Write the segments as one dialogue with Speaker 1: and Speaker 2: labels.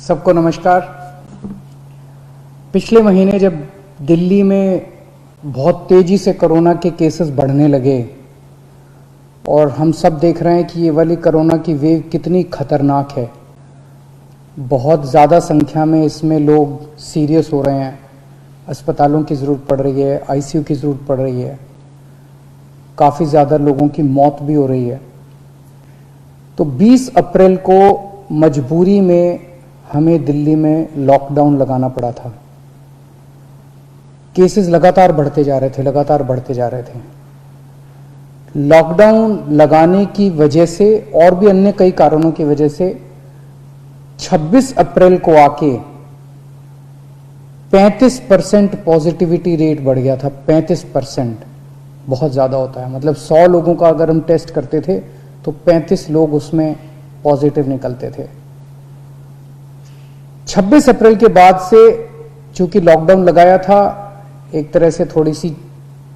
Speaker 1: सबको नमस्कार। पिछले महीने जब दिल्ली में बहुत तेज़ी से कोरोना के केसेस बढ़ने लगे और हम सब देख रहे हैं कि ये वाली कोरोना की वेव कितनी खतरनाक है, बहुत ज़्यादा संख्या में इसमें लोग सीरियस हो रहे हैं, अस्पतालों की ज़रूरत पड़ रही है, आईसीयू की ज़रूरत पड़ रही है, काफ़ी ज़्यादा लोगों की मौत भी हो रही है। तो 20 अप्रैल को मजबूरी में हमें दिल्ली में लॉकडाउन लगाना पड़ा था। केसेस लगातार बढ़ते जा रहे थे। लॉकडाउन लगाने की वजह से और भी अन्य कई कारणों की वजह से 26 अप्रैल को आके 35% पॉजिटिविटी रेट बढ़ गया था। 35% बहुत ज़्यादा होता है, मतलब 100 लोगों का अगर हम टेस्ट करते थे तो 35 लोग उसमें पॉजिटिव निकलते थे। 26 अप्रैल के बाद से चूंकि लॉकडाउन लगाया था, एक तरह से थोड़ी सी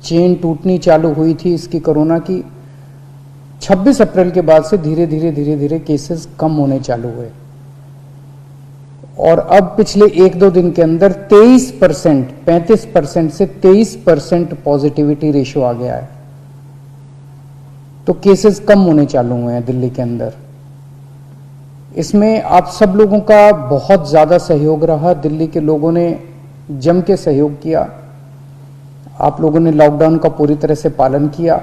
Speaker 1: चेन टूटनी चालू हुई थी इसकी कोरोना की। 26 अप्रैल के बाद से धीरे धीरे केसेस कम होने चालू हुए और अब पिछले 1-2 दिन के अंदर 23%, 35% से 23% पॉजिटिविटी रेशियो आ गया है। तो केसेस कम होने चालू हुए हैं दिल्ली के अंदर। इसमें आप सब लोगों का बहुत ज़्यादा सहयोग रहा। दिल्ली के लोगों ने जम के सहयोग किया। आप लोगों ने लॉकडाउन का पूरी तरह से पालन किया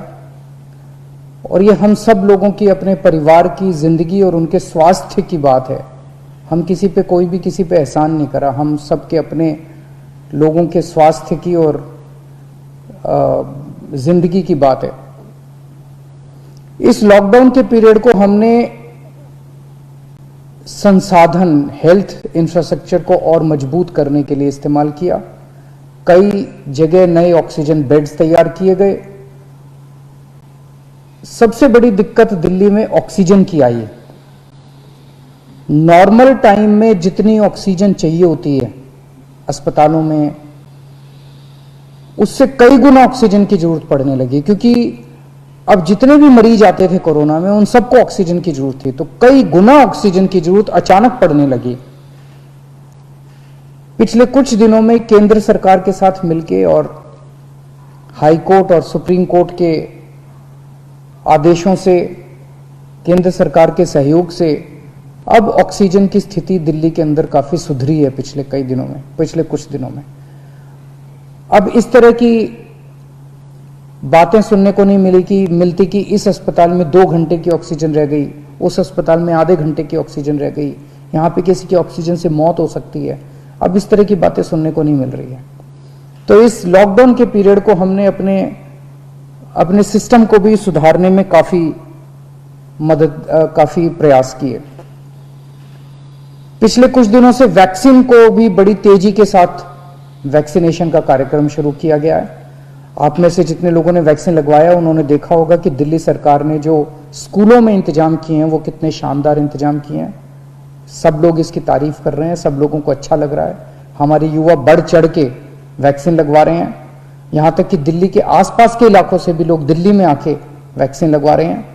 Speaker 1: और ये हम सब लोगों की, अपने परिवार की जिंदगी और उनके स्वास्थ्य की बात है। हम किसी पे, कोई भी किसी पे एहसान नहीं करा, हम सब के अपने लोगों के स्वास्थ्य की और जिंदगी की बात है। इस लॉकडाउन के पीरियड को हमने संसाधन, हेल्थ इंफ्रास्ट्रक्चर को और मजबूत करने के लिए इस्तेमाल किया। कई जगह नए ऑक्सीजन बेड्स तैयार किए गए। सबसे बड़ी दिक्कत दिल्ली में ऑक्सीजन की आई है। नॉर्मल टाइम में जितनी ऑक्सीजन चाहिए होती है अस्पतालों में, उससे कई गुना ऑक्सीजन की जरूरत पड़ने लगी, क्योंकि अब जितने भी मरीज आते थे कोरोना में उन सबको ऑक्सीजन की जरूरत थी। तो कई गुना ऑक्सीजन की जरूरत अचानक पड़ने लगी। पिछले कुछ दिनों में केंद्र सरकार के साथ मिलके और हाई कोर्ट और सुप्रीम कोर्ट के आदेशों से, केंद्र सरकार के सहयोग से अब ऑक्सीजन की स्थिति दिल्ली के अंदर काफी सुधरी है पिछले कुछ दिनों में। अब इस तरह की बातें सुनने को नहीं मिलती कि इस अस्पताल में 2 घंटे की ऑक्सीजन रह गई, उस अस्पताल में आधे घंटे की ऑक्सीजन रह गई, यहाँ पे किसी की ऑक्सीजन से मौत हो सकती है। अब इस तरह की बातें सुनने को नहीं मिल रही है। तो इस लॉकडाउन के पीरियड को हमने अपने सिस्टम को भी सुधारने में काफी प्रयास किए। पिछले कुछ दिनों से वैक्सीन को भी बड़ी तेजी के साथ वैक्सीनेशन का कार्यक्रम शुरू किया गया है। आप में से जितने लोगों ने वैक्सीन लगवाया उन्होंने देखा होगा कि दिल्ली सरकार ने जो स्कूलों में इंतजाम किए हैं वो कितने शानदार इंतजाम किए हैं। सब लोग इसकी तारीफ कर रहे हैं, सब लोगों को अच्छा लग रहा है। हमारे युवा बढ़ चढ़ के वैक्सीन लगवा रहे हैं। यहाँ तक कि दिल्ली के आसपास के इलाकों से भी लोग दिल्ली में आके वैक्सीन लगवा रहे हैं।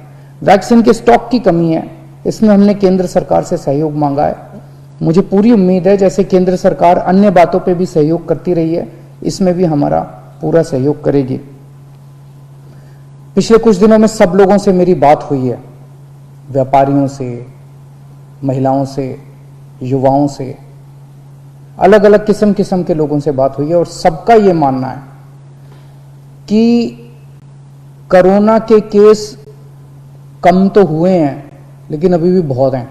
Speaker 1: वैक्सीन के स्टॉक की कमी है, इसमें हमने केंद्र सरकार से सहयोग मांगा है। मुझे पूरी उम्मीद है जैसे केंद्र सरकार अन्य बातों पर भी सहयोग करती रही है, इसमें भी हमारा पूरा सहयोग करेगी। पिछले कुछ दिनों में सब लोगों से मेरी बात हुई है, व्यापारियों से, महिलाओं से, युवाओं से, अलग अलग किस्म के लोगों से बात हुई है और सबका ये मानना है कि कोरोना के केस कम तो हुए हैं लेकिन अभी भी बहुत हैं।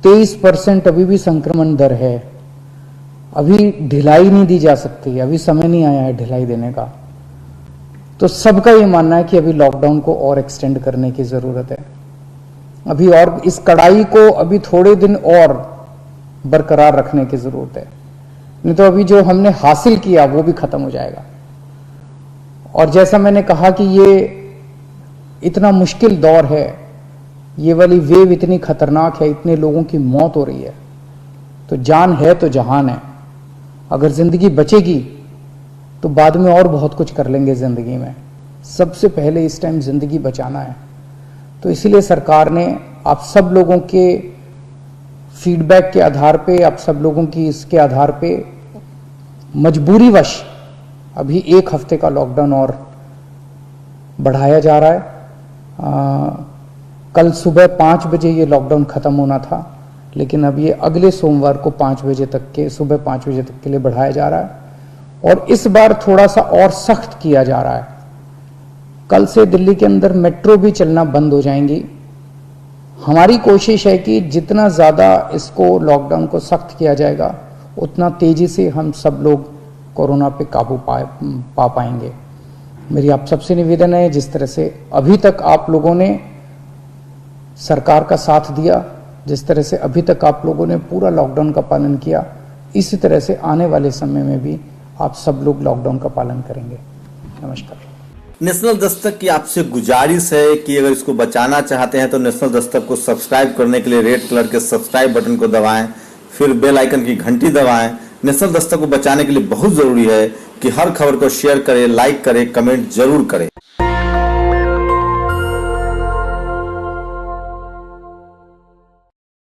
Speaker 1: 23% अभी भी संक्रमण दर है। अभी ढिलाई नहीं दी जा सकती, अभी समय नहीं आया है ढिलाई देने का। तो सबका ये मानना है कि अभी लॉकडाउन को और एक्सटेंड करने की जरूरत है। अभी और इस कड़ाई को अभी थोड़े दिन और बरकरार रखने की जरूरत है, नहीं तो अभी जो हमने हासिल किया वो भी खत्म हो जाएगा। और जैसा मैंने कहा कि ये इतना मुश्किल दौर है, ये वाली वेव इतनी खतरनाक है, इतने लोगों की मौत हो रही है, तो जान है तो जहान है। अगर जिंदगी बचेगी तो बाद में और बहुत कुछ कर लेंगे जिंदगी में। सबसे पहले इस टाइम जिंदगी बचाना है। तो इसीलिए सरकार ने आप सब लोगों के फीडबैक के आधार पे, आप सब लोगों की इसके आधार पे मजबूरीवश अभी 1 हफ्ते का लॉकडाउन और बढ़ाया जा रहा है। कल सुबह 5 बजे ये लॉकडाउन खत्म होना था, लेकिन अब ये अगले सोमवार को 5 बजे तक के, सुबह 5 बजे तक के लिए बढ़ाया जा रहा है और इस बार थोड़ा सा और सख्त किया जा रहा है। कल से दिल्ली के अंदर मेट्रो भी चलना बंद हो जाएंगी। हमारी कोशिश है कि जितना ज़्यादा इसको लॉकडाउन को सख्त किया जाएगा उतना तेज़ी से हम सब लोग कोरोना पे काबू पा पाएंगे। मेरी आप सबसे निवेदन है, जिस तरह से अभी तक आप लोगों ने सरकार का साथ दिया, जिस तरह से अभी तक आप लोगों ने पूरा लॉकडाउन का पालन किया, इसी तरह से आने वाले समय में भी आप सब लोग लॉकडाउन का पालन करेंगे। नमस्कार।
Speaker 2: नेशनल दस्तक की आपसे गुजारिश है कि अगर इसको बचाना चाहते हैं तो नेशनल दस्तक को सब्सक्राइब करने के लिए रेड कलर के सब्सक्राइब बटन को दबाएं, फिर बेल आइकन की घंटी दबाएं। नेशनल दस्तक को बचाने के लिए बहुत जरूरी है कि हर खबर को शेयर करें, लाइक करें, कमेंट जरूर करें।